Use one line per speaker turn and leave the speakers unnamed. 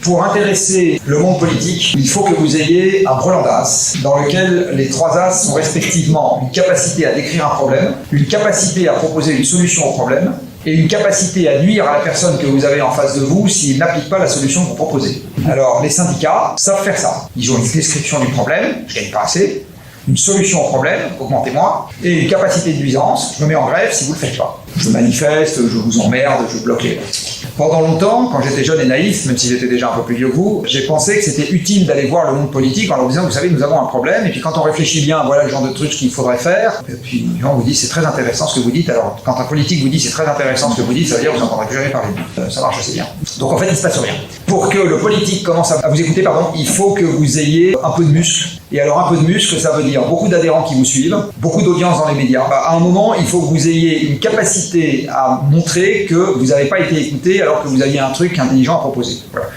Pour intéresser le monde politique, il faut que vous ayez un brelan d'as dans lequel les trois as sont respectivement une capacité à décrire un problème, une capacité à proposer une solution au problème et une capacité à nuire à la personne que vous avez en face de vous s'il n'applique pas la solution que vous proposez. Alors, les syndicats savent faire ça. Ils ont une description du problème, je gagne pas assez, une solution au problème, augmentez-moi, et une capacité de nuisance, je me mets en grève si vous ne le faites pas. Je manifeste, je vous emmerde, je bloque les votes. Pendant longtemps, quand j'étais jeune et naïf, même si j'étais déjà un peu plus vieux que vous, j'ai pensé que c'était utile d'aller voir le monde politique en leur disant, vous savez, nous avons un problème, et puis quand on réfléchit bien, voilà le genre de trucs qu'il faudrait faire, et puis on vous dit, c'est très intéressant ce que vous dites, alors quand un politique vous dit, c'est très intéressant ce que vous dites, ça veut dire que vous n'entendrez plus jamais parler de lui. Ça marche assez bien. Donc en fait, il ne se passe rien. Pour que le politique commence à vous écouter, il faut que vous ayez un peu de muscle. Et alors un peu de muscle, ça veut dire beaucoup d'adhérents qui vous suivent, beaucoup d'audience dans les médias. À un moment, il faut que vous ayez une capacité à montrer que vous n'avez pas été écouté alors que vous aviez un truc intelligent à proposer. Voilà.